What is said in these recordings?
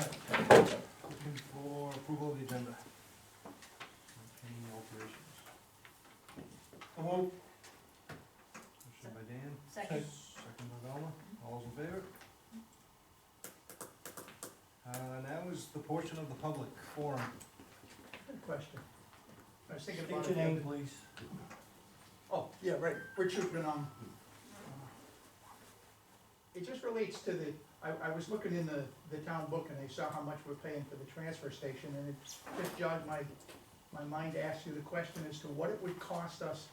Looking for approval of the agenda. Any alterations? Motion by Dan, Second. second by Velma, all those in favor? Now is the portion of the public forum. Good question. I was thinking State about your it. name, please. Oh, yeah, right, Richard Benon. It just relates to the, I was looking in the town book and I saw how much we're paying for the transfer station, and it just jogged my mind to ask you the question as to what it would cost us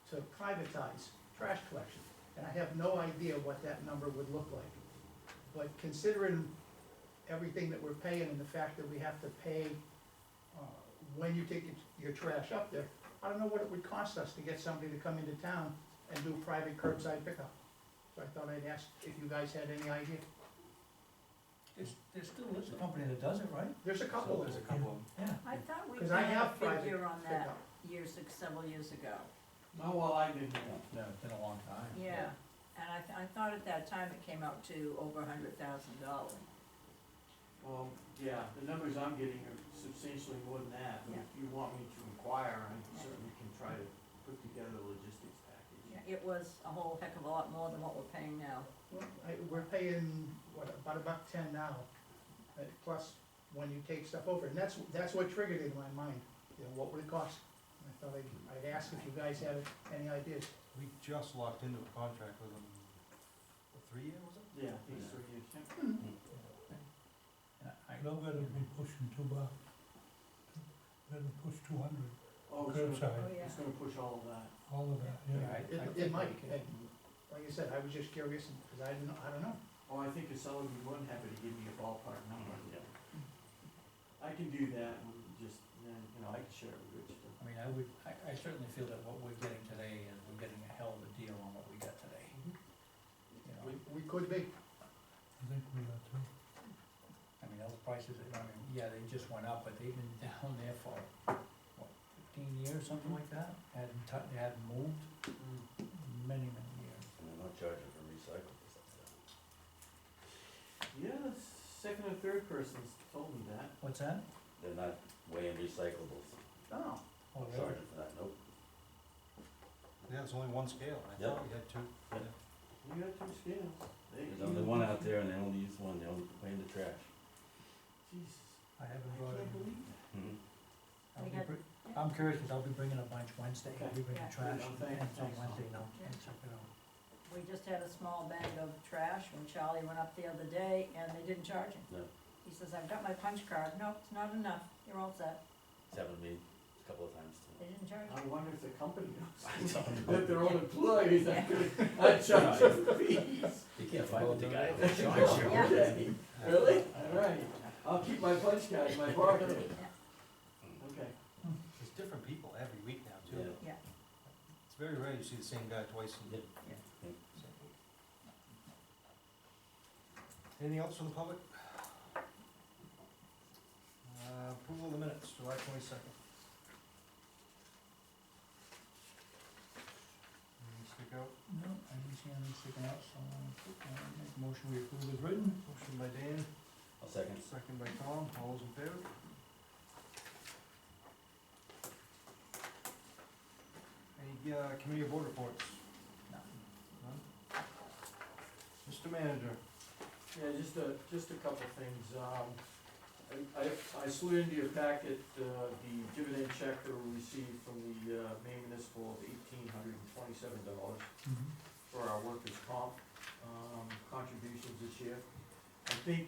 to privatize trash collection. And I have no idea what that number would look like. But considering everything that we're paying and the fact that we have to pay when you take your trash up there, I don't know what it would cost us to get somebody to come into town and do private curbside pickup. So I thought I'd ask if you guys had any idea. There still is a company that does it, right? There's a couple of There's a them. couple of them. Yeah. I thought we 'Cause I had a have private figure on that pickup. several years ago. No, well, I didn't. No, it's been a long time. Yeah, and I thought at that time it came out to over $100,000. Well, yeah, the numbers I'm getting are substantially more than that, but if you want me to inquire, I certainly can try to put together a logistics package. Yeah, it was a whole heck of a lot more than what we're paying now. We're paying, what, about $1.10 now, plus when you take stuff over, and that's what triggered it in my mind, you know, what would it cost? And I thought I'd ask if you guys had any ideas. We just locked into a contract with them, 3 years, was it? Yeah, these 3 years, yeah. And I They're gonna be pushing $2, better push 200, Oh, it's curbside, gonna, Oh, yeah. it's gonna push all of that. all of that, yeah. It might, and like I said, I was just curious, because I don't know. Oh, I think Casella would be more than happy to give me a ballpark number. I can do that, and just, then, you know, I can share it with Rich too. I mean, I certainly feel that what we're getting today is we're getting a hell of a deal on what we got today. You know, We could be. I think we got to. I mean, those prices, I mean, yeah, they just went up, but they've been down there for, what, 15 years, something like that? They hadn't moved many, many years. And they're not charging for recyclables like that. Yeah, the second or third person's told me that. What's that? They're not weighing recyclables, Oh, Oh, really? charging for that, nope. Yeah, it's only one scale, I Yep. thought we had two. We got 2 scales. There's only one out there and they only use one, they only weigh the trash. Jesus, I haven't I brought it. can't believe it. Mhm. I'll We be got- br- I'm curious, because I'll be bringing a bunch Wednesday, I'll be bringing Yeah. trash Oh, and thanks. on Wednesday, and I'll Yeah. check it out. We just had a small bag of trash when Charlie went up the other day, and they didn't charge him. No, He says, I've got my punch card. Nope, it's not enough. You're all set. it's happened to me a couple of times They too. didn't charge him. I wonder if the company knows I don't know. that their own employees are gonna charge them fees. You can't fight with the guy who charges you. Yeah. Okay, really? Alright, I'll keep my punch card in my pocket. Yeah. Okay. There's different people every week now, too. Yeah. Yeah. It's very rare you see the same guy twice a Yeah. year. Anything else from the public? Approval of the minutes, July 22nd. Anything stick out? No, I didn't see anything sticking out, so I'll make a motion we approve as written. Motion by Dan, I'll second. second by Tom, all those in favor? Any, committee or board reports? None? Mr. Manager? Yeah, just a couple things. I slid into your packet, the dividend check that we received from the Maine Municipal of $1,827 for our workers' comp contributions this year. I think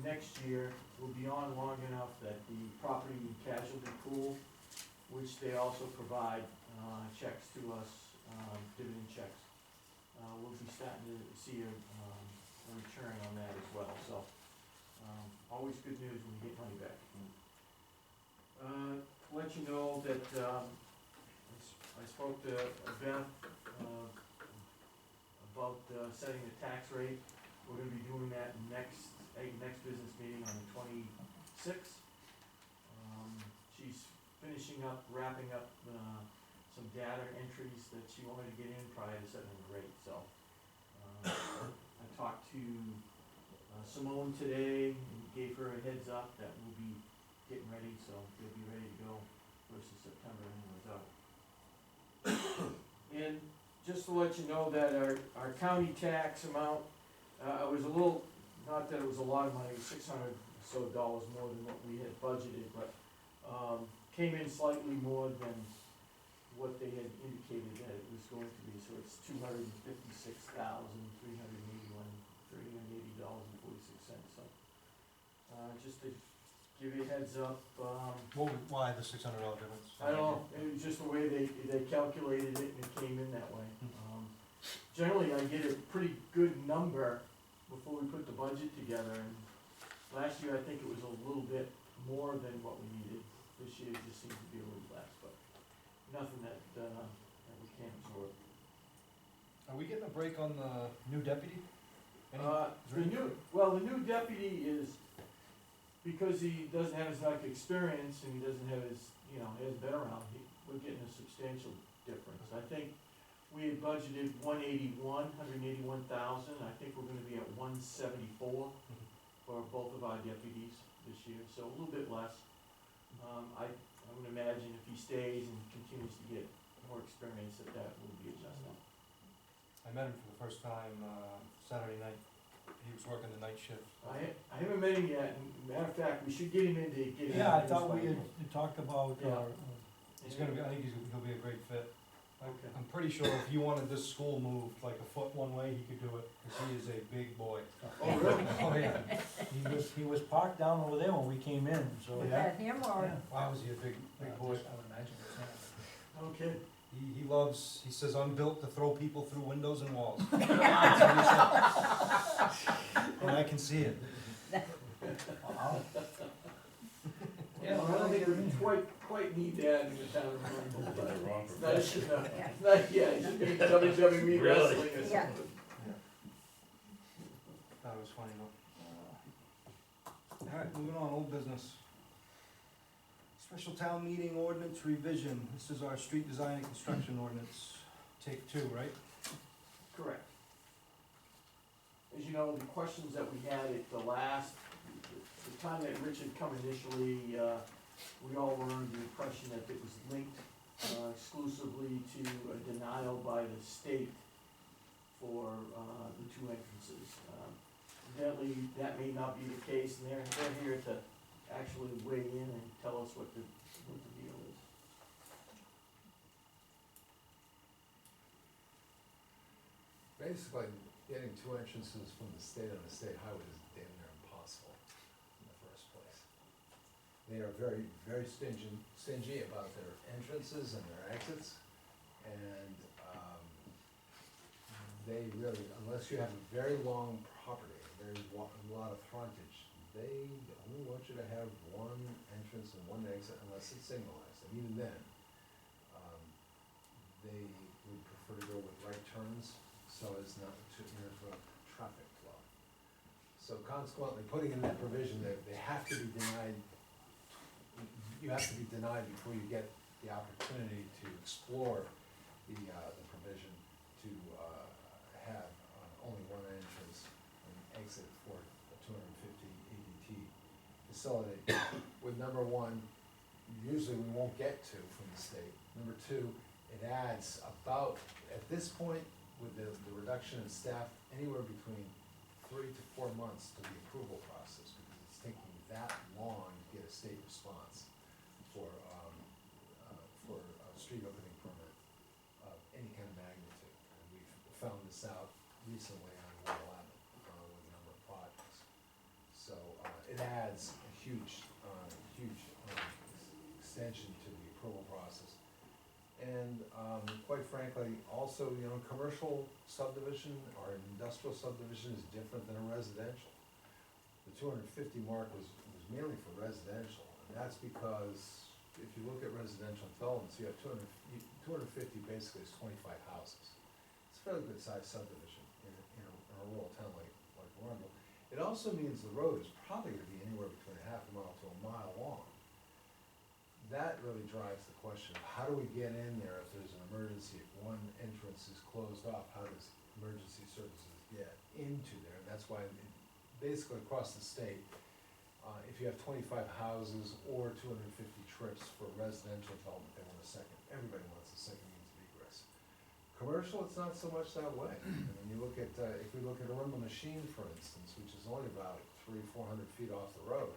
next year will be on long enough that the property and casualty pool, which they also provide checks to us, dividend checks, we'll be starting to see a return on that as well, so always good news when you get money back. Let you know that I spoke to Beth about setting the tax rate. We're gonna be doing that next business meeting on the 26th. She's finishing up, wrapping up some data entries that she wanted to get in prior to setting the rates. to Simone today and gave her a heads up that we'll be getting ready, so they'll be ready to go first of September anyone's out. And just to let you know that our county tax amount, was a little, not that it was a lot of money, it was $600 or so more than what we had budgeted, but, came in slightly more than what they had indicated that it was going to be, so it's $256,380.46, so, just to give you a heads up, Why the $600 difference? I don't know, it was just the way they calculated it and it came in that way. Generally, I get a pretty good number before we put the budget together, and last year I think it was a little bit more than what we needed. This year it just seems to be a little less, but nothing that we can't absorb. Are we getting a break on the new deputy? The new deputy is, because he doesn't have as much experience and he doesn't have his, he hasn't been around, we're getting a substantial difference. I think we had budgeted 181,000. I think we're gonna be at 174 for both of our deputies this year, so a little bit less. I would imagine if he stays and continues to get more experience, that will be adjusted. I met him for the first time, Saturday night. He was working the night shift. I haven't met him yet, and matter of fact, we should get him in to get him. Yeah, I thought we had talked about, Yeah. He's gonna be, I think he'll be a great fit. Okay. I'm pretty sure if you wanted this school moved like a foot one way, he could do it, cause he is a big boy. Oh, really? Oh, yeah. he was parked down over there when we came in, so Was yeah. that him or? Yeah. Wow, is he a big boy? I would imagine it's him. Okay. He loves, he says, I'm built to throw people through windows and walls. And I can see it. Wow. Yeah, I don't think we quite need that in the town of Arundel, Did the wrong but profession. it should be WWE Really? wrestling or Yeah. something. That was funny though. Alright, moving on, old business. Special town meeting ordinance revision. This is our street design and construction ordinance, take 2, right? Correct. As you know, the questions that we had at the time that Rich had come initially, we all were under the impression that it was linked exclusively to a denial by the state for the 2 entrances. Evidently, that may not be the case, and they're here to actually weigh in and tell us what the deal is. Basically, getting 2 entrances from the state on a state highway is damn near impossible in the first place. They are very, very stingy about their entrances and their exits, and, they really, unless you have a very long property, a lot of frontage, they only want you to have 1 entrance and 1 exit unless it's signalized, and even then, they would prefer to go with right turns so as not to interrupt traffic flow. So consequently, putting in that provision that they have to be denied, you have to be denied before you get the opportunity to explore the provision to, have, only 1 entrance and exit for a 250 ADT facility. With number 1, usually we won't get to from the state. Number 2, it adds about, at this point, with the reduction in staff, anywhere between 3 to 4 months to the approval process, because it's taking that long to get a state response for a street opening permit of any kind of magnitude. And we've found this out recently on Ward 11, with a number of projects. So, it adds a huge extension to the approval process. And, quite frankly, also, commercial subdivision or an industrial subdivision is different than a residential. The 250 mark was mainly for residential, and that's because if you look at residential developments, you have 250 basically is 25 houses. It's a fairly good sized subdivision in a rural town like Arundel. It also means the road is probably gonna be anywhere between a half a mile to a mile long. that really drives the question of how do we get in there if there's an emergency, if one entrance is closed off, how does emergency services get into there? And that's why, basically across the state, if you have 25 houses or 250 trips for residential development, they want a second, everybody wants a second means of egress. Commercial, it's not so much that way. I mean, you look at, if we look at Arundel Machine, for instance, which is only about 300-400 feet off the road,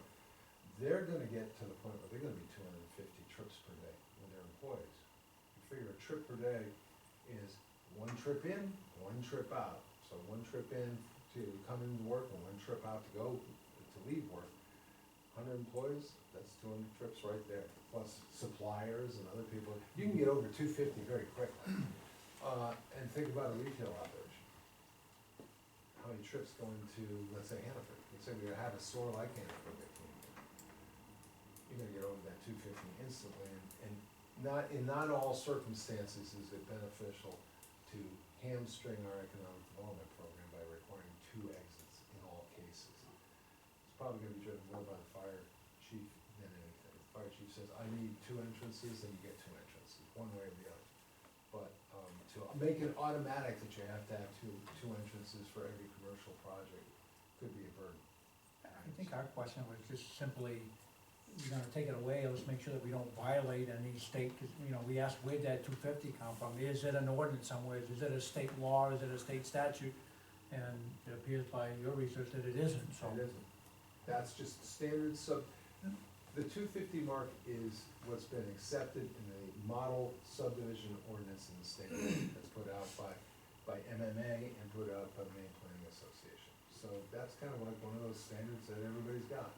they're gonna get to the point where they're gonna be 250 trips per day with their employees. You figure a trip per day is one trip in, one trip out. So one trip in to come into work and one trip out to go, to leave work. 100 employees, that's 200 trips right there, plus suppliers and other people. You can get over 250 very quickly. And think about a retail operation. How many trips go into, let's say Hannaford? Let's say we have a store like Hannaford that came in. You're gonna get over that 250 instantly, and not all circumstances is it beneficial to hamstring our economic development program by requiring 2 exits in all cases. It's probably gonna be driven more by the fire chief than anything. The fire chief says, I need 2 entrances, then you get 2 entrances, one way or the other. But, to make it automatic that you have to have two entrances for every commercial project could be a burden. I think our question was just simply, you're gonna take it away, let's make sure that we don't violate any state, cause, you know, we asked where'd that 250 come from? Is it an ordinance somewhere, is it a state law, is it a state statute? And it appears by your research that it isn't, so. It isn't. That's just standard the 250 mark is what's been accepted in the model subdivision ordinance in the state that's put out by MMA and put out by the Maine Planning Association. So that's kind of like one of those standards that everybody's got.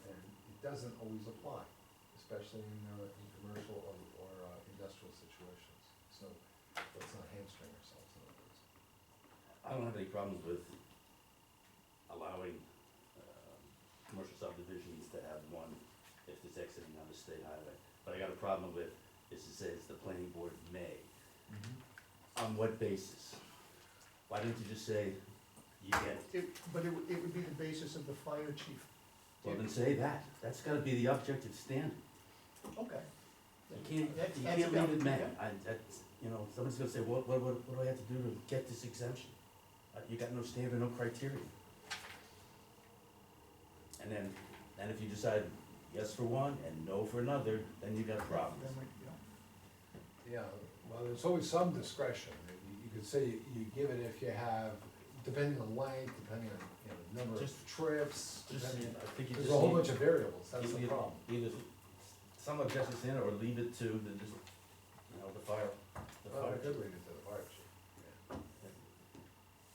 And it doesn't always apply, especially in commercial or industrial situations. So let's not hamstring ourselves in other words. I don't have any problems with allowing, commercial subdivisions to have one if it's exiting on the state highway. But I got a problem with, is it says the planning board may. On what basis? Why don't you just say, you get it? But it would be the basis of the fire chief. Well, then say that, that's gotta be the objective standard. Okay. You That's can't leave it may. valid. That's, you know, someone's gonna say, what do I have to do to get this exemption? You got no standard, no criteria. And then if you decide yes for one and no for another, then you got problems. Then we, Yeah, well, there's always some discretion. You could say you give it if you have, depending on length, depending on, number of Just- trips, depending, I think you there's just a whole need- bunch of variables, that's the Either- problem. Either some objective standard or leave it to the, just, the fire. Well, I could read it to the fire chief, yeah.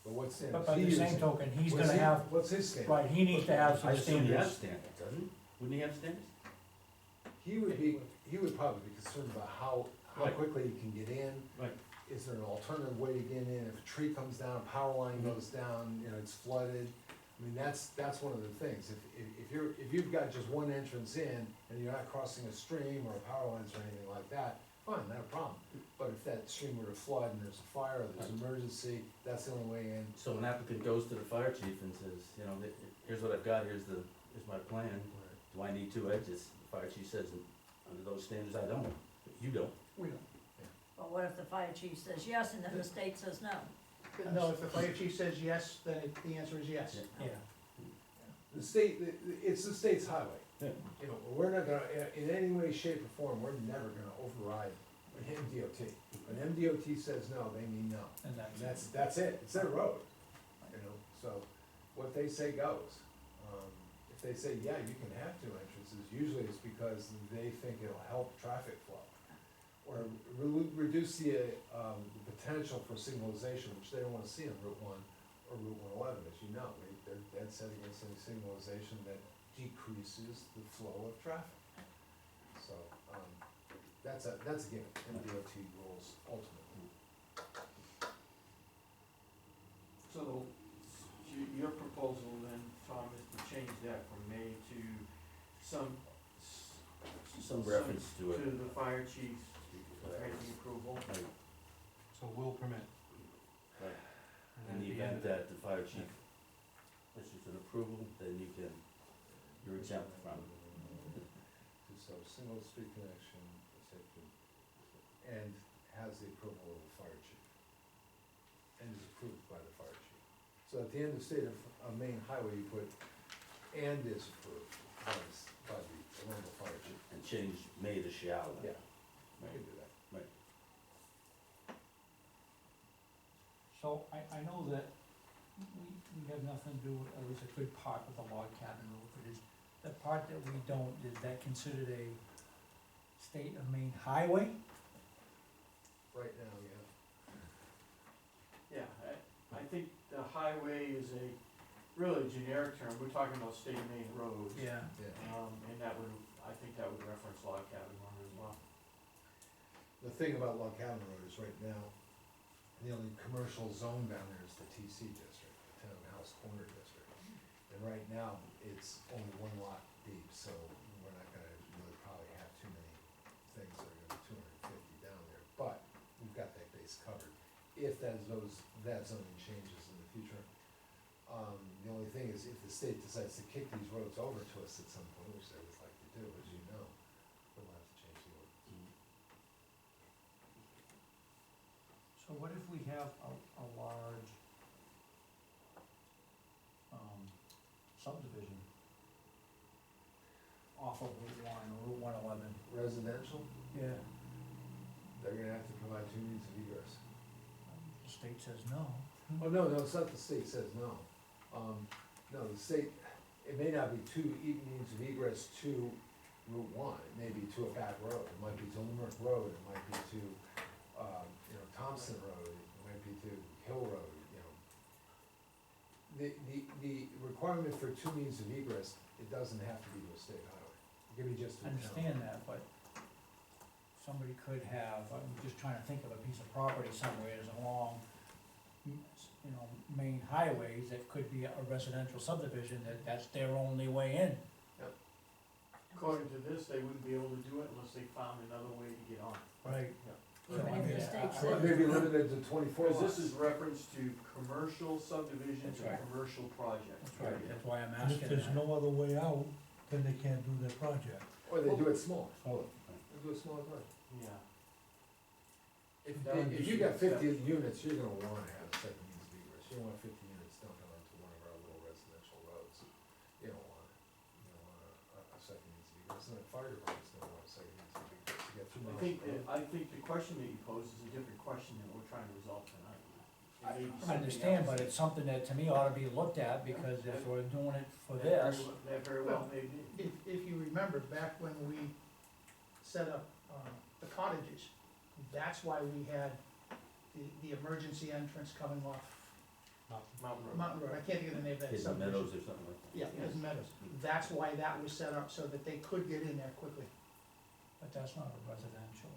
But what's in? But by the same token, he's gonna have, What's his standard? right, he needs to have I some assume he has standards. standards, doesn't he? Wouldn't he have standards? He would probably be concerned about how Right. quickly you can get in. Right. Is there an alternative way to get in? If a tree comes down, a power line Mhm. goes down, it's flooded. I mean, that's one of the things. If you've got just one entrance in and you're not crossing a stream or power lines or anything like that, fine, not a problem. But if that stream were to flood and there's a fire, there's an emergency, that's the only way in. So an applicant goes to the fire chief and says, here's what I've got, here's my plan, do I need 2 exits? The fire chief says, under those standards, I don't, you don't. we don't. But what if the fire chief says yes, and then the state says no? No, if the fire chief says yes, then the answer is yes. Yeah, The state, it's the state's highway. Yeah. We're not gonna, in any way, shape, or form, we're never gonna override MDOT. When MDOT says no, they mean no. and And that's, that's it, it's their road, so what they say goes. If they say, yeah, you can have 2 entrances, usually it's because they think it'll help traffic flow. Or reduce the potential for signalization, which they don't wanna see on Route 1 or Route 111, as you know. They're dead set against any signalization that decreases the flow of traffic. So, that's a given, MDOT rules ultimately. So, your proposal then, Tom, is to change that from may to some. Some reference to it. To the fire chief's granting approval. Right. So will permit. Right. And In then the at end event of- that the fire chief issues an approval, then you're exempt from. To say so single street connection, safety, and has the approval of the fire chief. And is approved by the fire chief. So at the end of state of main highway, you put, and is approved by the local fire chief. And change may to shall. Yeah, Right. you can do that. So I know that we have nothing to do with, at least a good part of the log cabin road, but is the part that we don't, is that considered a state of Maine highway? Right now, yeah. Yeah, I think the highway is a really generic term, we're talking about state and main roads. Yeah. Yeah. And that would, I think that would reference log cabin road as well. The thing about Log Cabin Road is right now, the only commercial zone down there is the TC district, the Townhouse Corner District. And right now, it's only one lot deep, so we're not gonna really probably have too many things that are gonna be 250 down there. But we've got that base covered. If that zoning changes in the future, the only thing is if the state decides to kick these roads over to us at some point, which they would like to do, as you know, we'll have to change the ordinance. So what if we have a large, subdivision off of Route 1 or Route 111? Residential, Yeah. they're gonna have to provide 2 means of egress. The state says no. Oh, no, it's not the state says no. No, the state, it may not be 2 means of egress to Route 1, it may be to a back road, it might be to Limerick Road, it might be to, Thompson Road, it might be to Hill Road, The requirement for 2 means of egress, it doesn't have to be to a state highway, it can be just to I a town. understand that, but somebody could have, I'm just trying to think of a piece of property somewhere that's along, main highways, that could be a residential subdivision, that's their only way in. According to this, they wouldn't be able to do it unless they found another way to get on. Right. So I mean, the state Or said, maybe limited to 24 Because lots. this is reference to commercial subdivisions That's and right. commercial projects. That's right, that's why I'm And if asking there's that. no other way out, then they can't do their project. Or they do it small, Oh. they do a smaller project. Yeah. If That would be you got acceptable. 50 units, you're gonna wanna have a second means of egress, you don't want 50 units dumping onto one of our little residential roads. You don't want it, you don't want a second means of egress, and the fire department's gonna want a second means of egress, to get through. I think the question that you pose is a different question than we're trying to resolve tonight. It may be I something understand, else. but it's something that to me ought to be looked at, because if we're doing it for That very this, well- That very well may be. If you remember, back when we set up, the cottages, that's why we had the emergency entrance coming off Mountain Road. Mountain Road, I can't think of the name of that Hidden subdivision. Meadows or something like that. Yeah, Hidden Meadows, that's why that was set up, so that they could get in there quickly. but that's not a residential.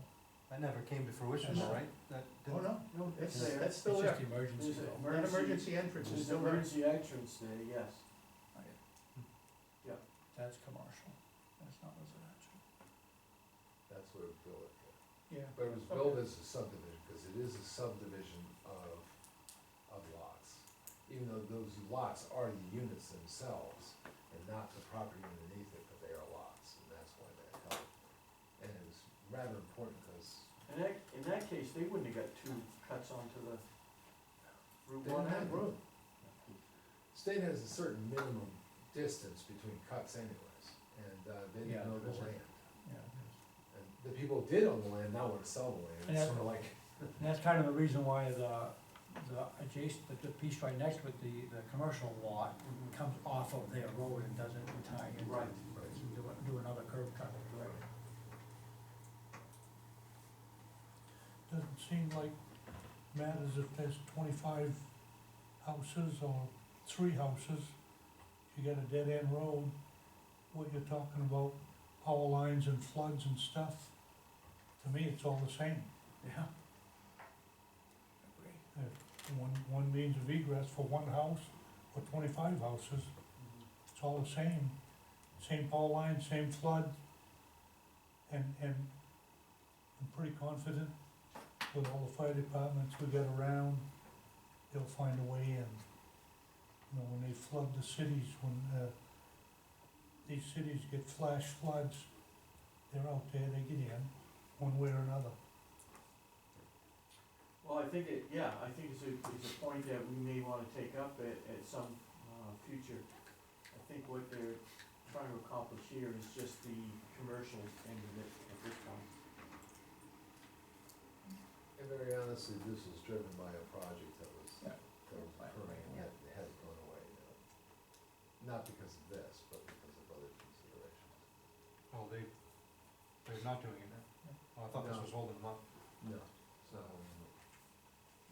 That never came to fruition, No. right? That Oh, didn't- no, No, it's, there. that's still It's there. just emergency There's though. That emergency entrance is There's still an there. emergency entrance there, yes. That's commercial, that's not residential. That's what it was built for. Yeah, But it was built as a subdivision, because it is a subdivision of lots. Even though those lots are the units themselves, and not the property underneath it, but they are lots, and that's why that held. And it was rather important, because In that case, they wouldn't have got 2 cuts onto the Route they 1 didn't have end. room. State has a certain minimum distance between cuts anyways, and they Yeah, didn't know the there's a- land. Yeah, And the people who did own the land now want to sell the land, And it's that- sort of like, and that's kind of the reason why the adjacent, the piece right next with the commercial lot comes off of their road and doesn't tie in. Right. Do another curb cut, right? Doesn't seem like matters if there's 25 houses or 3 houses, you got a dead end road, what you're talking about, power lines and floods and stuff, to me, it's all the same. Yeah. Agree. One means of egress for one house or 25 houses, it's all the same. Same power line, same flood, and I'm pretty confident with all the fire departments we got around, they'll find a way in. You know, when they flood the cities, when, these cities get flash floods, they're out there, they get in, one way or another. Well, I think I think it's a point that we may wanna take up at some, future. I think what they're trying to accomplish here is just the commercial end of it at this point. And very honestly, this is driven by a project that was Yeah. occurring and has gone away now. Not because of this, but because of other considerations. Oh, they're not doing it now? Oh, I thought this No. was holding them up. No, so,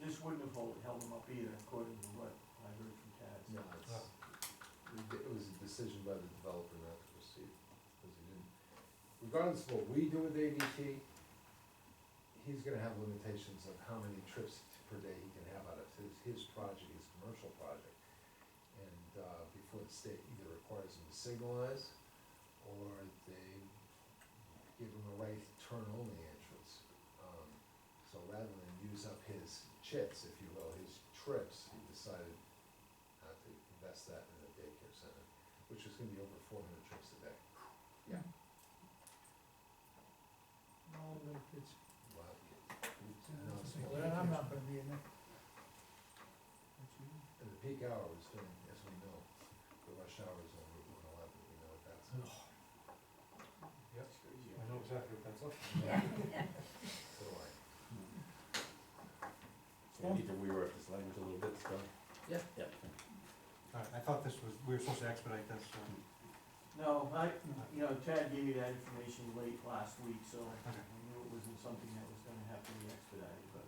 This wouldn't have held them up either, according to what I heard from Taz. no, it was a decision by the developer not to proceed, because he didn't, regardless of what we do with ADT, he's gonna have limitations of how many trips per day he can have out of his project, his commercial project. And, before the state either requires him to signalize, or they give him a right turn only entrance. So rather than use up his chits, if you will, his trips, he decided not to invest that in a daycare center, which is gonna be over 400 trips a day. All the kids. Wow, no, it's Well, small. I'm not gonna be in there. And the peak hours during, as we know, the rush hours on Route 111, we know what that's. Yep, It's crazy. I know exactly what that's like. So do I. So we need to rework this language a little bit, so. Yeah. Yep. Alright, I thought this was, we were supposed to expedite this, so. No, Tad gave me that information late last week, so I Okay. knew it wasn't something that was gonna have to be expedited, but,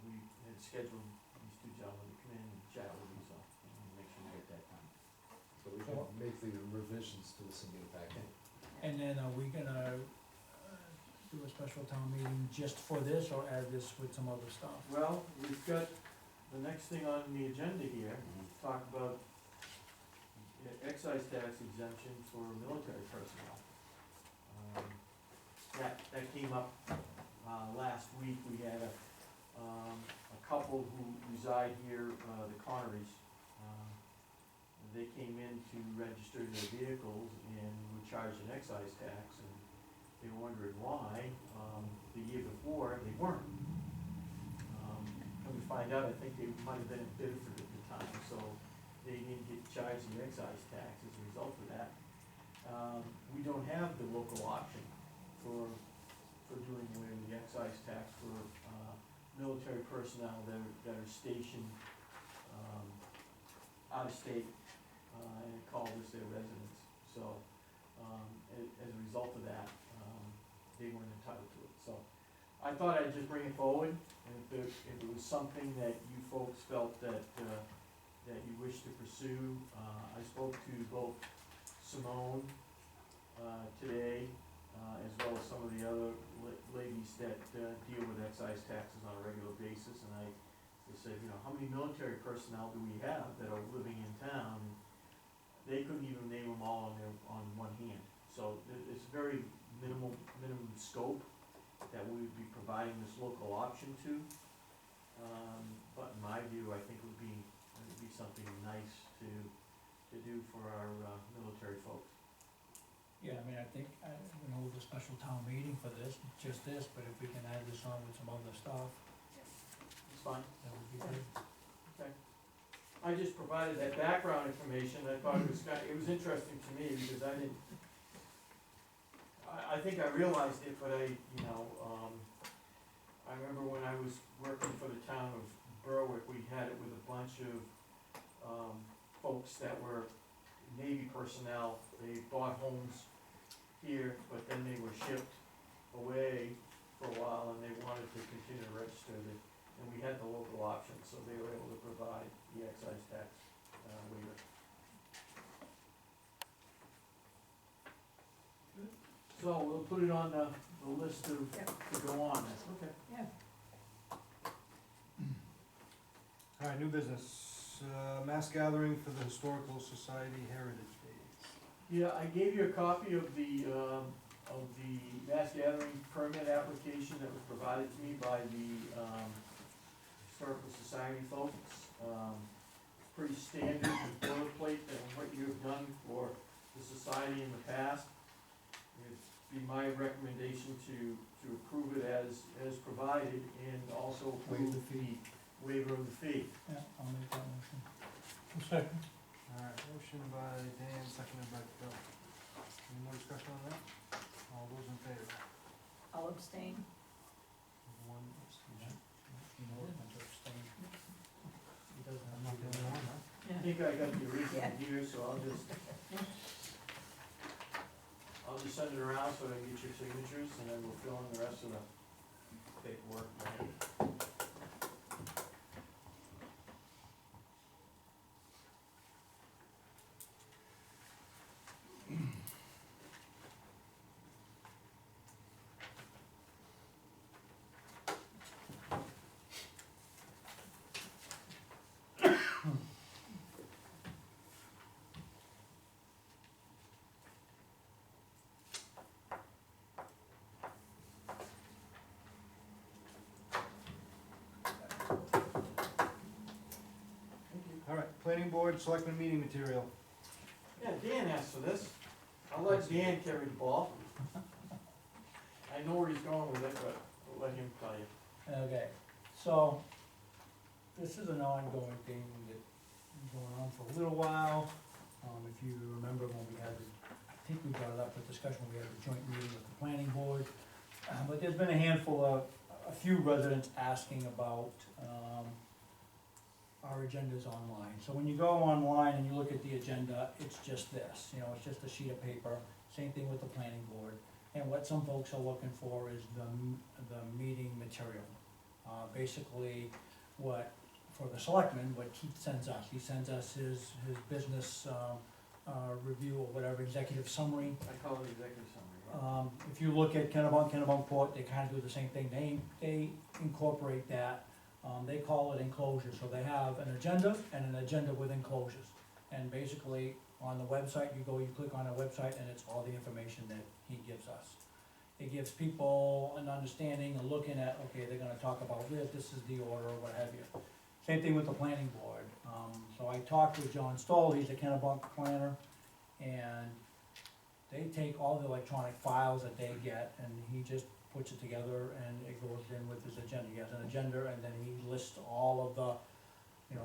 we had scheduled these two gentlemen to come in and chat with me, so I wanted to make sure we get that done. So we can make the revisions to this and get it back in. And then are we gonna do a special town meeting just for this, or add this with some other stuff? Well, we've got the next thing on the agenda here, talk about excise tax exemption for military personnel. That came up, last week, we had a couple who reside here, the Connerys. They came in to register their vehicles and were charged an excise tax, and they wondered why, the year before, they weren't. Come to find out, I think they might have been in Bedford at the time, so they didn't get charged the excise tax as a result of that. We don't have the local option for doing away with the excise tax for, military personnel that are stationed, out of state, and call this their residence. So, as a result of that, they weren't entitled to it, so. I thought I'd just bring it forward, and if it was something that you folks felt that you wish to pursue, I spoke to both Simone, today, as well as some of the other ladies that, deal with excise taxes on a regular basis, and I said, how many military personnel do we have that are living in town? They couldn't even name them all on one hand, so it's very minimum scope that we would be providing this local option to. But in my view, I think it would be something nice to do for our, military folks. Yeah, I mean, I think, we can hold a special town meeting for this, just this, but if we can add this on with some other stuff, It's fine. that would be good. Okay. I just provided that background information, I thought it was interesting to me, because I didn't, I think I realized it, but I remember when I was working for the town of Berwick, we had it with a bunch of, folks that were Navy personnel. They bought homes here, but then they were shipped away for a while, and they wanted to continue to register it. And we had the local option, so they were able to provide the excise tax, waiver. So we'll put it on the list to go on. Okay. Yeah. Alright, new business, mass gathering for the Historical Society Heritage Days. Yeah, I gave you a copy of the mass gathering permit application that was provided to me by the, Historical Society folks. Pretty standard boilerplate than what you have done for the society in the past. It's be my recommendation to approve it as provided and also Waive approve the fee. the waiver of the fee. Yeah, I'll make that motion. Second. Alright, motion by Dan, seconded by Bill. Any more discussion on that? All those in favor? I'll abstain. One abstention. You know, I'm to abstain. He doesn't have I'm not the only one, huh? I think I got the original Yeah. here, so I'll just send it around so I can get your signatures, and then we'll fill in the rest of the paperwork, right? Alright, planning board, selectmen meeting material. Yeah, Dan asked for this. I'll let Dan carry the ball. I know where he's going with it, but I'll let him tell you. Okay, so, this is an ongoing thing that's been going on for a little while. If you remember when we had, I think we brought it up for discussion, when we had a joint meeting with the planning board. But there's been a few residents asking about, our agendas online. So when you go online and you look at the agenda, it's just this, it's just a sheet of paper, same thing with the planning board. And what some folks are looking for is the meeting material. Basically, for the selectmen, what Keith sends us, he sends us his business, review or whatever, executive summary. I call it executive summary. If you look at Kennebunkport, they kinda do the same thing, they incorporate that. They call it enclosures, so they have an agenda and an agenda with enclosures. And basically, on the website, you click on a website, and it's all the information that he gives us. It gives people an understanding of looking at, okay, they're gonna talk about this is the order, or what have you. Same thing with the planning board. So I talked with John Stoll, he's a Kennebunk planner, and they take all the electronic files that they get, and he just puts it together, and it goes in with his agenda. He has an agenda, and then he lists all of the,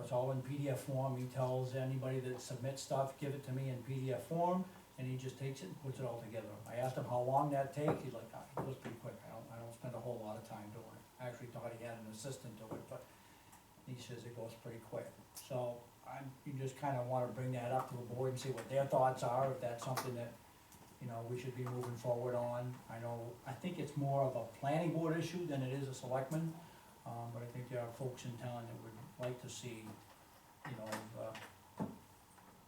it's all in PDF form. He tells anybody that submits stuff, give it to me in PDF form, and he just takes it and puts it all together. I asked him how long that takes, he's like, it goes pretty quick, I don't spend a whole lot of time doing it. I actually thought he had an assistant do it, but he says it goes pretty quick. So, you just kinda wanna bring that up to the board and see what their thoughts are, if that's something that, we should be moving forward on. I think it's more of a planning board issue than it is a selectman, but I think there are folks in town that would like to see,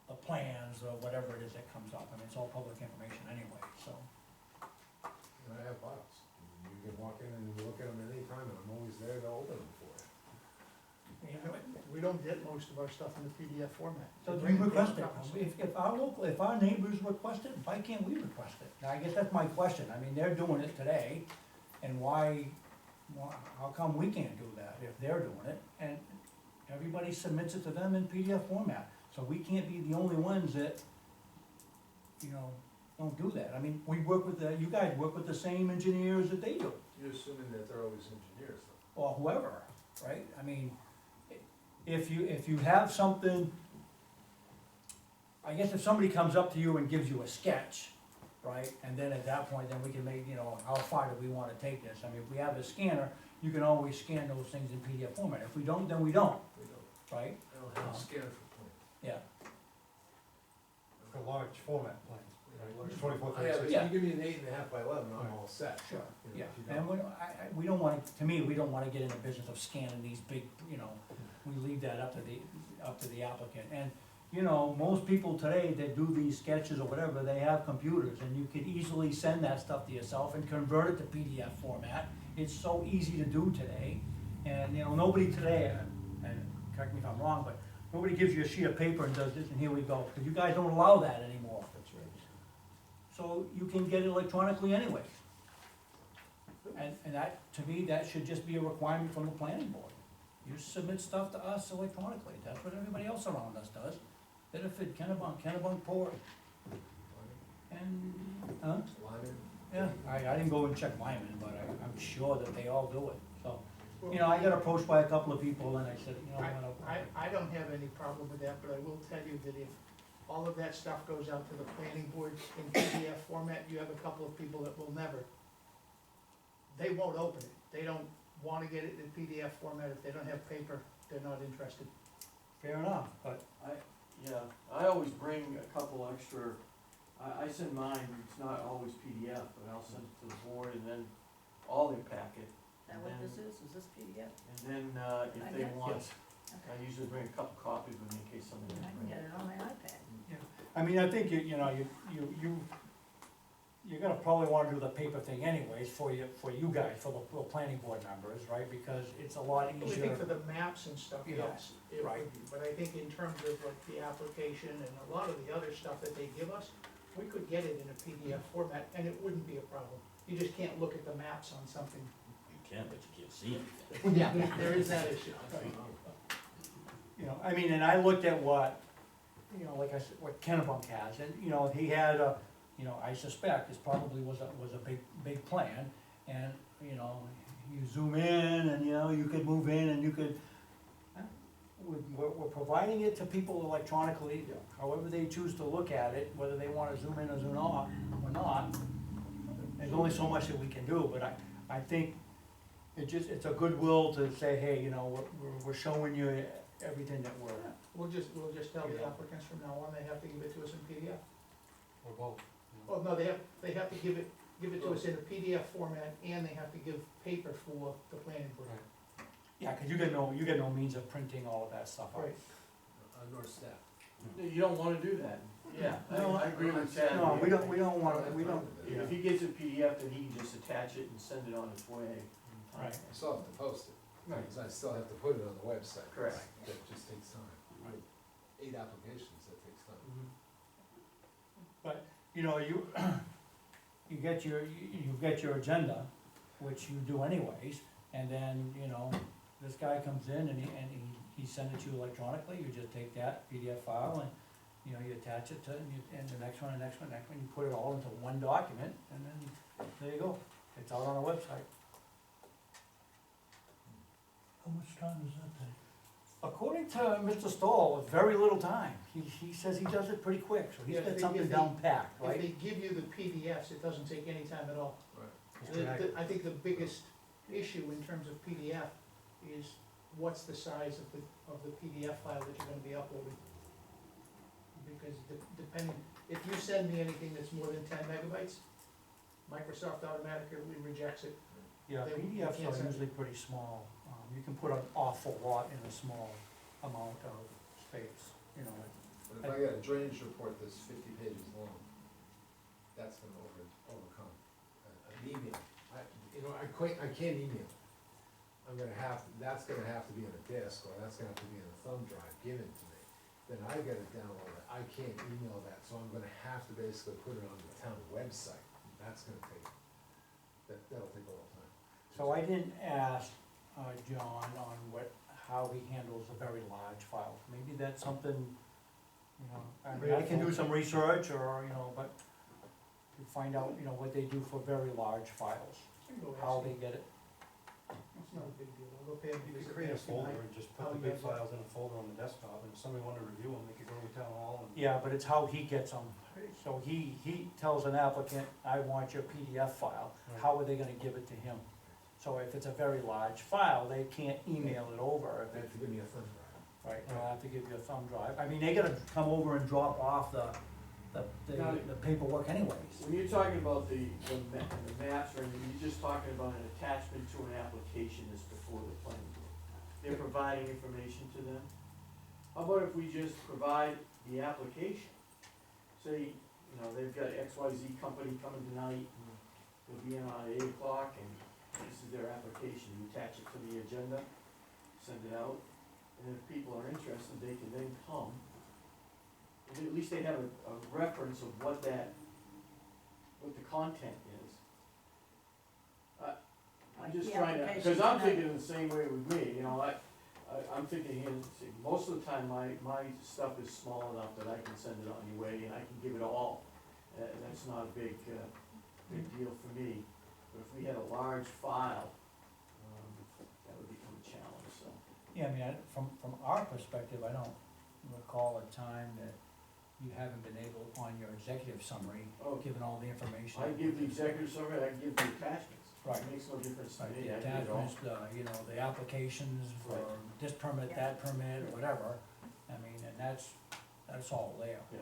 the plans or whatever it is that comes up. It's all public information anyway, so. And I have files. You can walk in and look at them anytime, and I'm always there to open them for you. We don't get most of our stuff in the PDF format. So They do bring you request it? copies. If our neighbors request it, why can't we request it? Now, I guess that's my question. They're doing it today, and how come we can't do that if they're doing it? And everybody submits it to them in PDF format, so we can't be the only ones that, don't do that. We work with you guys work with the same engineers that they do, You're assuming that they're always engineers, though. or whoever, right? If you have something, I guess if somebody comes up to you and gives you a sketch, right, and then at that point, then we can make, how far do we wanna take this? If we have a scanner, you can always scan those things in PDF format. If we don't, then we don't, We don't, right? I don't have a scanner for plans. Yeah, For large format plans, like 24, Oh, yeah, but 36. Yeah. you give me an 8.5 by 11, I'm all set. sure, You know, yeah. if you And don't- we don't wanna, to me, we don't wanna get in the business of scanning these big, we leave that up to the applicant. And, most people today that do these sketches or whatever, they have computers, and you could easily send that stuff to yourself and convert it to PDF format. It's so easy to do today, and, nobody today, and correct me if I'm wrong, but nobody gives you a sheet of paper and does this, and here we go, because you guys don't allow that anymore. That's right. So you can get it electronically anyway. And that, to me, that should just be a requirement from the planning board. You submit stuff to us electronically, that's what everybody else around us does. Benefit Kennebunkport, and, huh? Lyman, Yeah, I didn't go and check mine, but I'm sure that they all do it, so. You know, I got approached by a couple of people and I said, you know, I don't have any problem with that, but I will tell you that if all of that stuff goes out to the planning board in PDF format, you have a couple of people that will never, they won't open it. They don't wanna get it in PDF format. If they don't have paper, they're not interested. fair enough, but, I always bring a couple extra, I send mine, it's not always PDF, but I'll send it to the board and then all their packet. Is that what this is? Is this PDF? And then, if I they guess. want, yes. I usually bring a couple copies with me in case somebody I didn't can bring get it. it on my iPad. I mean, I think you know, you're gonna probably wanna do the paper thing anyways for you guys, for the planning board members, right? Because it's a lot I think easier. for the maps and stuff, You know, yes, it right. would be, but I think in terms of like the application and a lot of the other stuff that they give us, we could get it in a PDF format and it wouldn't be a problem. You just can't look at the maps on something. You can, but you can't see anything. Yeah, there is that issue. You know, I mean, and I looked at what, you know, like I said, what Kennebunk has, and, you know, he had a, you know, I suspect this probably was a big plan, and, you know, you zoom in, and, you know, you could move in, and you could, we're providing it to people electronically, however they choose to look at it, whether they wanna zoom in or zoom out, or not. There's only so much that we can do, but I think it's a goodwill to say, hey, you know, we're showing you everything that we're. We'll just tell the Yeah. applicants from now on, they have to give it to us in PDF. Or both. Oh, no, they have to give it to us in a PDF format, and they have to give paper for the planning board. Yeah, cause you get no means of printing all of that stuff out. Right. Nor staff. You don't wanna do that. Yeah, No, I agree with Chad. No, we don't wanna, we don't, If he gets a PDF, then he can just attach it and send it on its way. right. I still have to post it, Right. because I still have to put it on the website. Correct. That just takes time. Right. 8 applications, that takes time. But, you know, you get your agenda, which you do anyways, and then, you know, this guy comes in and he sends it to you electronically, you just take that PDF file and, you know, you attach it to, and the next one, you put it all into one document, and then, there you go, it's out on our website. How much time does that take? According to Mr. Stoll, very little time, he says he does it pretty quick, so he's Yeah, got if something they- down packed, If right? they give you the PDFs, it doesn't take any time at all. Right. I think the biggest issue in terms of PDF is what's the size of the PDF file that you're gonna be uploading. Because depending, if you send me anything that's more than 10 megabytes, Microsoft automatically rejects it. Yeah, They- PDFs they can't are send- usually pretty small, you can put an awful lot in a small amount of space, you know. But if I got a drainage report that's 50 pages long, that's gonna overcome an email. I can't email. That's gonna have to be on a disk, or that's gonna have to be on a thumb drive given to me. Then I gotta download it, I can't email that, so I'm gonna have to basically put it on the town website. That's gonna take, that'll take a little time. So I didn't ask, John on how he handles the very large files, maybe that's something, you know, I mean, I can do some research, or, you know, but to find out, you know, what they do for very large files, I can go ask how them. they get it. It's not a big deal, I'll go pay them. You could create a folder and just how put the you big have it. files in a folder on the desktop, and if somebody wanted to review them, they could go to town hall and. Yeah, but it's how he gets them, so he tells an applicant, I want your PDF file, how are they gonna give it to him? So if it's a very large file, they can't email it over, They have to give me a thumb drive. right, they'll have to give you a thumb drive, I mean, they gotta come over and drop off the paperwork anyways. When you're talking about the maps, or anything, you're just talking about an attachment to an application that's before the planning board. They're providing information to them. How about if we just provide the application? Say, you know, they've got XYZ company coming tonight, and they'll be in at 8 o'clock, and this is their application, you attach it to the agenda, send it out, and if people are interested, they can then come. At least they have a reference of what the content is. I'm just The trying to, application cause I'm tonight. thinking the same way with me, you know, I'm thinking here, see, most of the time, my stuff is small enough that I can send it on your way, and I can give it all. That's not a big, big deal for me, but if we had a large file, that would become a challenge, so. Yeah, I mean, from our perspective, I don't recall a time that you haven't been able, on your executive summary, Oh, given all the information. I give the executive summary, I give the attachments. Right. It makes no difference to Right, me, the I get it all. attachments, the applications for Right. this permit, that permit, or whatever, I mean, and that's all there. Yeah.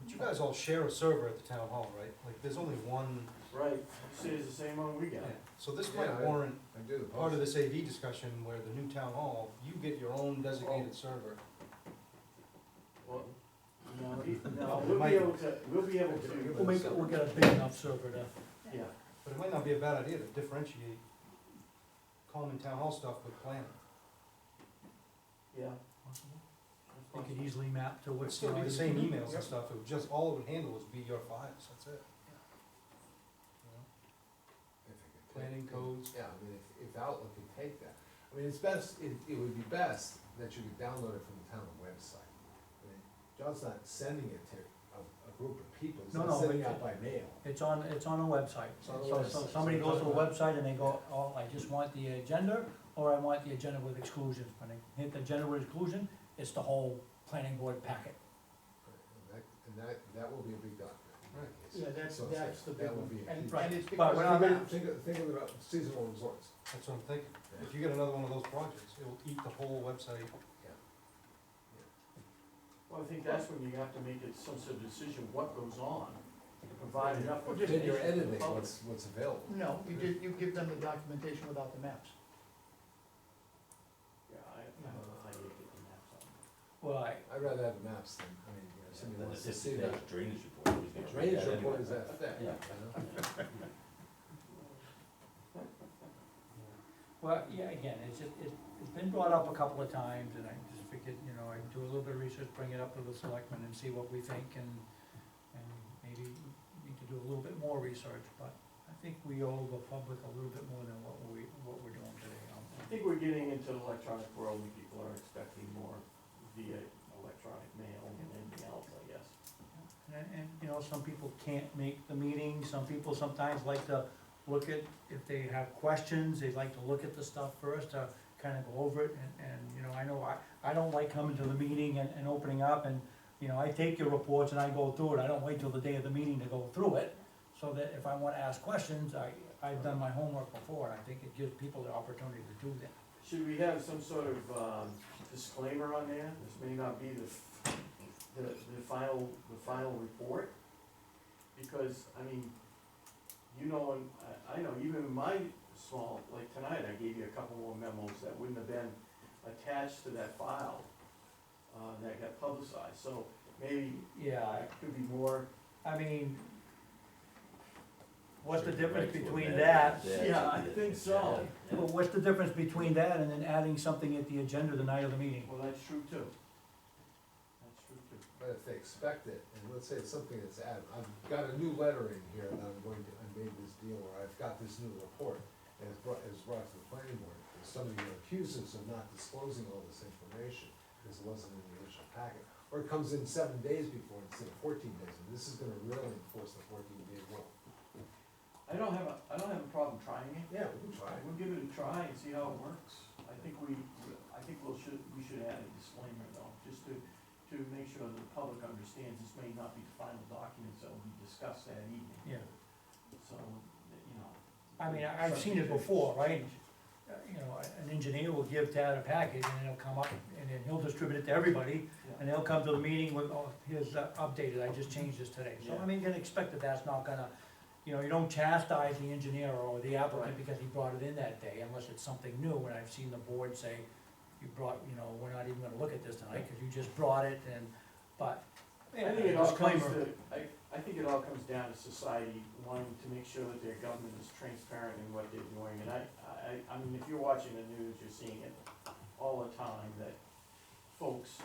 But you guys all share a server at the town hall, right? Like, there's only one, Right, you say it's the same one we got. so this Yeah, might warrant I do the part of post. this AV discussion where the new town hall, you get your own designated server. Well, no, Oh, we'll Mike. be able to, We'll get a big enough server to, yeah, But it might not be a bad idea to differentiate common town hall stuff with planning. yeah. you could easily map to It would what's. still be the same emails Yep. and stuff, it would just, all it would handle is be your files, that's it. You know, If it could take- Planning codes. Yeah, I mean, if Outlook could take that, I mean, it's best, it would be best that you could download it from the town website. I mean, John's not sending it to a group of people, he's No, not no, sending it but- out by mail. It's on a website. It's on the So website. somebody goes to a website and they go, oh, I just want the agenda, or I want the agenda with exclusions. When they hit the agenda with exclusion, it's the whole planning board packet. And that will be a big document. in that case. Yeah, that's So the big that would one, be a and, huge- Right. and it's But because we're of not- the maps. Think of it about seasonal resorts. That's what I'm thinking. If you get another one of those projects, it'll eat the whole website. Well, I think that's when you have to make it some sort of decision, what goes on, to provide enough Well, just- Then information you're to the editing public. what's available. No, you give them the documentation without the maps. Yeah, I don't know how you get the maps on. Well, I'd rather have the maps than, I mean, you know, somebody Then wants the to see 50-page that. drainage report, who's The gonna read drainage that report anyway? is that thick, you Yeah. know? well, yeah, again, it's been brought up a couple of times, and I just figured, I do a little bit of research, bring it up to the selectmen and see what we think, and maybe we need to do a little bit more research, but I think we owe the public a little bit more than what we're doing today. I think we're getting into the electronic world, and people are expecting more via electronic mail than anything else, I guess. And, some people can't make the meeting, some people sometimes like to look at, if they have questions, they like to look at the stuff first, to kind of go over it, and, I know I don't like coming to the meeting and opening up, and, I take your reports and I go through it, I don't wait till the day of the meeting to go through it, so that if I wanna ask questions, I've done my homework before, and I think it gives people the opportunity to do that. Should we have some sort of disclaimer on there? This may not be the final report? Because, I mean, and I know even in my small, like tonight, I gave you a couple more memos that wouldn't have been attached to that file, that got publicized, so maybe Yeah, it could be more. I mean, what's the Right difference to between amend that? it. Yeah, I think so. Yeah. Well, what's the difference between that and then adding something at the agenda the night of the meeting? Well, that's true too. That's true too. But if they expect it, and let's say it's something that's added, I've got a new letter in here that I made this deal, or I've got this new report, and it's brought to the planning board, and somebody accuses of not disclosing all this information, because it wasn't in the original packet, or it comes in 7 days before instead of 14 days, and this is gonna really enforce the 14-day rule. I don't have a problem trying it. Yeah, we can try. We'll give it a try and see how it works. I think we should add a disclaimer though, just to make sure that the public understands this may not be the final documents that will be discussed that evening. Yeah. So, I mean, I've seen it before, right? An engineer will give Tad a package, and it'll come up, and then he'll distribute it to everybody, and they'll come to the meeting with, oh, here's updated, I just changed this today. So, I mean, you can expect that that's not gonna, you don't chastise the engineer or the applicant Right. because he brought it in that day, unless it's something new, and I've seen the board say, you brought, we're not even gonna look at this tonight, cause you just brought it, but. I think it all comes to, I think it all comes down to society wanting to make sure that their government is transparent in what they're doing, and I mean, if you're watching the news, you're seeing it all the time, that folks,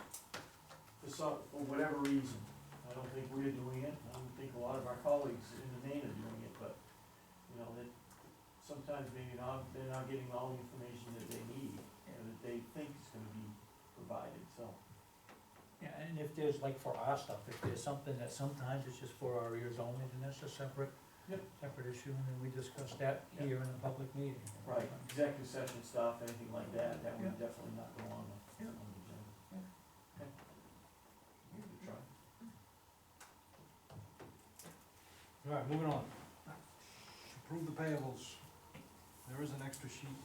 for whatever reason, I don't think we're doing it, I don't think a lot of our colleagues in the Maine are doing it, but, that sometimes maybe they're not getting all the information that they need, or that they think is gonna be provided, so. Yeah, and if there's, like for our stuff, if there's something that sometimes it's just for our ears only, then that's a separate Yep. separate issue, and then we discuss that here in a public meeting. Right, executive session stuff, anything like that, that would Yeah. definitely not go on the, Yeah. on the agenda. Yeah. Okay. Give it a try. All right, moving on. Approve the payables. There is an extra sheet.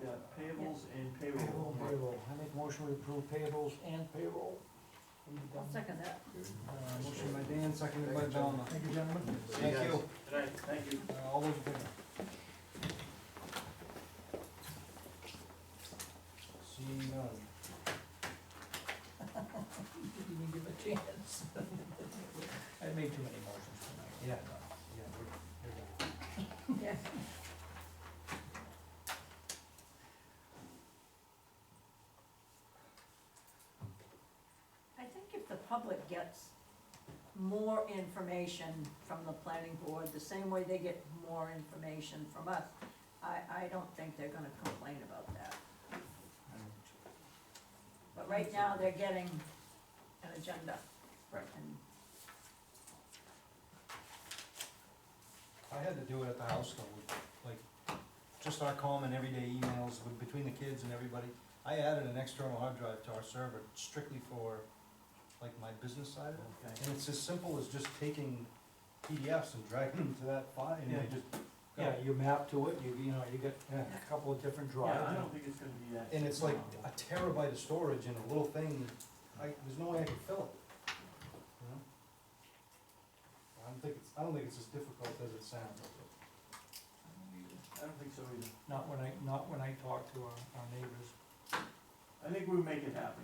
Yeah, payables and Payroll, payroll. payroll, I make motion to approve payables and payroll. I'll second that. Motion by Dan, seconded by Velma. Thank you, gentlemen. Thank you. Good night, thank you. All those in favor? See none. Didn't even give a chance. I made too many motions tonight. Yeah. Yeah, we're good. Yeah. I think if the public gets more information from the planning board, the same way they get more information from us, I don't think they're gonna complain about that. But right now, they're getting an agenda. Right. And I had to do it at the house though, with, like, just our common everyday emails with, between the kids and everybody. I added an external hard drive to our server strictly for, like, my business side of it. Okay. And it's as simple as just taking PDFs and dragging them to that file, and Yeah. they just go. Yeah, you map to it, you know, you get a couple of different drives. Yeah, I don't think it's gonna be that. And it's like a terabyte of storage in a little thing, there's no way I could fill it, you know? I don't think it's as difficult as it sounds. I don't think so either. Not when I talk to our neighbors. I think we'll make it happen.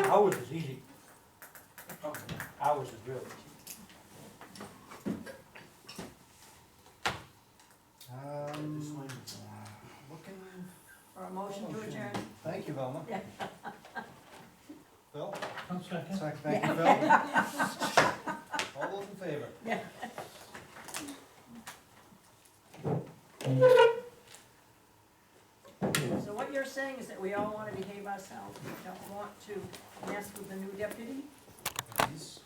Ours is easy, Okay. ours is really easy. Disclaimers. Looking, for a motion to adjourn. thank you, Velma. Yeah. Phil? One second. Second, thank you, Phil. All those in favor? Yeah. So what you're saying is that we all wanna behave ourselves, we don't want to mess with the new deputy? He's